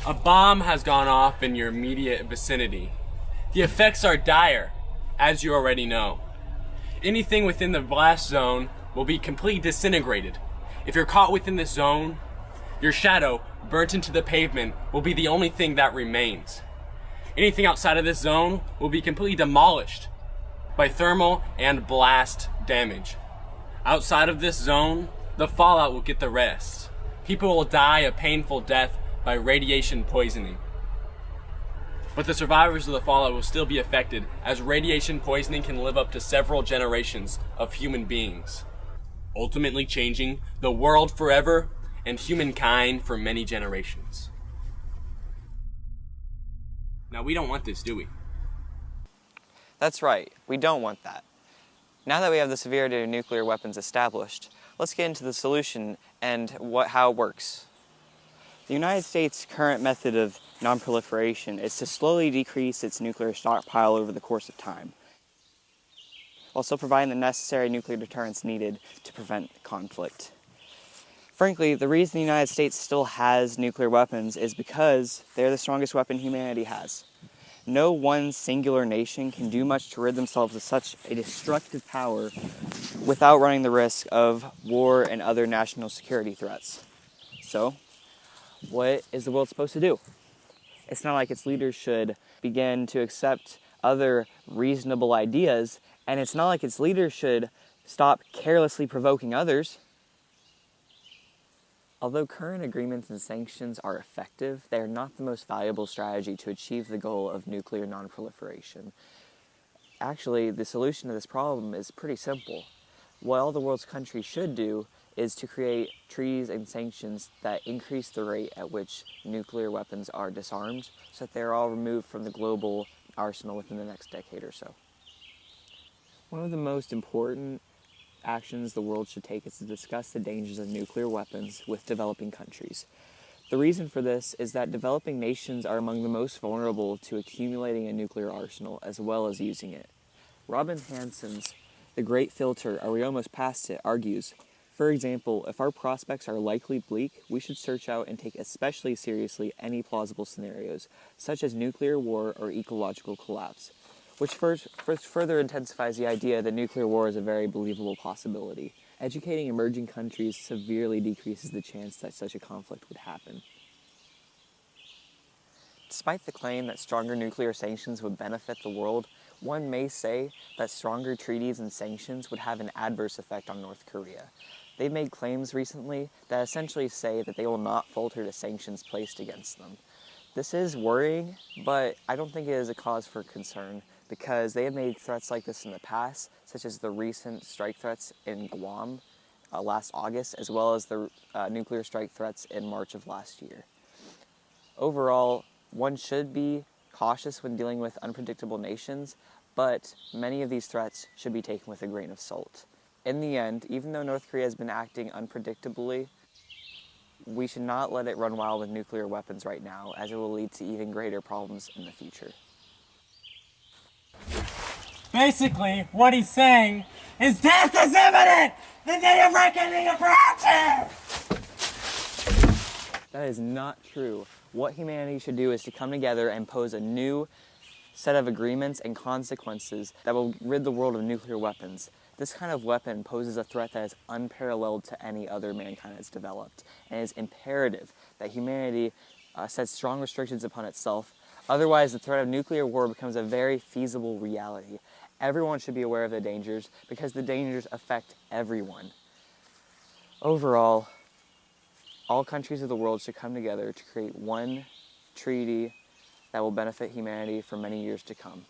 A bomb has gone off in your immediate vicinity. The effects are dire, as you already know. Anything within the blast zone will be completely disintegrated. If you're caught within this zone, your shadow, burnt into the pavement, will be the only thing that remains. Anything outside of this zone will be completely demolished by thermal and blast damage. Outside of this zone, the fallout will get the rest. People will die a painful death by radiation poisoning. But the survivors of the fallout will still be affected, as radiation poisoning can live up to several generations of human beings, ultimately changing the world forever and humankind for many generations. Now, we don't want this, do we? That's right, we don't want that. Now that we have the severity of nuclear weapons established, let's get into the solution and how it works. The United States' current method of nonproliferation is to slowly decrease its nuclear stockpile over the course of time, while still providing the necessary nuclear deterrence needed to prevent conflict. Frankly, the reason the United States still has nuclear weapons is because they're the strongest weapon humanity has. No one singular nation can do much to rid themselves of such a destructive power without running the risk of war and other national security threats. So, what is the world supposed to do? It's not like its leaders should begin to accept other reasonable ideas, and it's not like its leaders should stop carelessly provoking others. Although current agreements and sanctions are effective, they are not the most valuable strategy to achieve the goal of nuclear nonproliferation. Actually, the solution to this problem is pretty simple. What all the world's countries should do is to create treaties and sanctions that increase the rate at which nuclear weapons are disarmed, so that they're all removed from the global arsenal within the next decade or so. One of the most important actions the world should take is to discuss the dangers of nuclear weapons with developing countries. The reason for this is that developing nations are among the most vulnerable to accumulating a nuclear arsenal as well as using it. Robin Hansen's The Great Filter, Are We Almost Past It? Argues, for example, if our prospects are likely bleak, we should search out and take especially seriously any plausible scenarios, such as nuclear war or ecological collapse, which further intensifies the idea that nuclear war is a very believable possibility. Educating emerging countries severely decreases the chance that such a conflict would happen. Despite the claim that stronger nuclear sanctions would benefit the world, one may say that stronger treaties and sanctions would have an adverse effect on North Korea. They've made claims recently that essentially say that they will not falter to sanctions placed against them. This is worrying, but I don't think it is a cause for concern, because they have made threats like this in the past, such as the recent strike threats in Guam last August, as well as the nuclear strike threats in March of last year. Overall, one should be cautious when dealing with unpredictable nations, but many of these threats should be taken with a grain of salt. In the end, even though North Korea has been acting unpredictably, we should not let it run wild with nuclear weapons right now, as it will lead to even greater problems in the future. Basically, what he's saying is death is imminent! The day of reckoning approaches! That is not true. What humanity should do is to come together and pose a new set of agreements and consequences that will rid the world of nuclear weapons. This kind of weapon poses a threat that is unparalleled to any other mankind has developed, and it is imperative that humanity sets strong restrictions upon itself. Otherwise, the threat of nuclear war becomes a very feasible reality. Everyone should be aware of the dangers, because the dangers affect everyone. Overall, all countries of the world should come together to create one treaty that will benefit humanity for many years to come.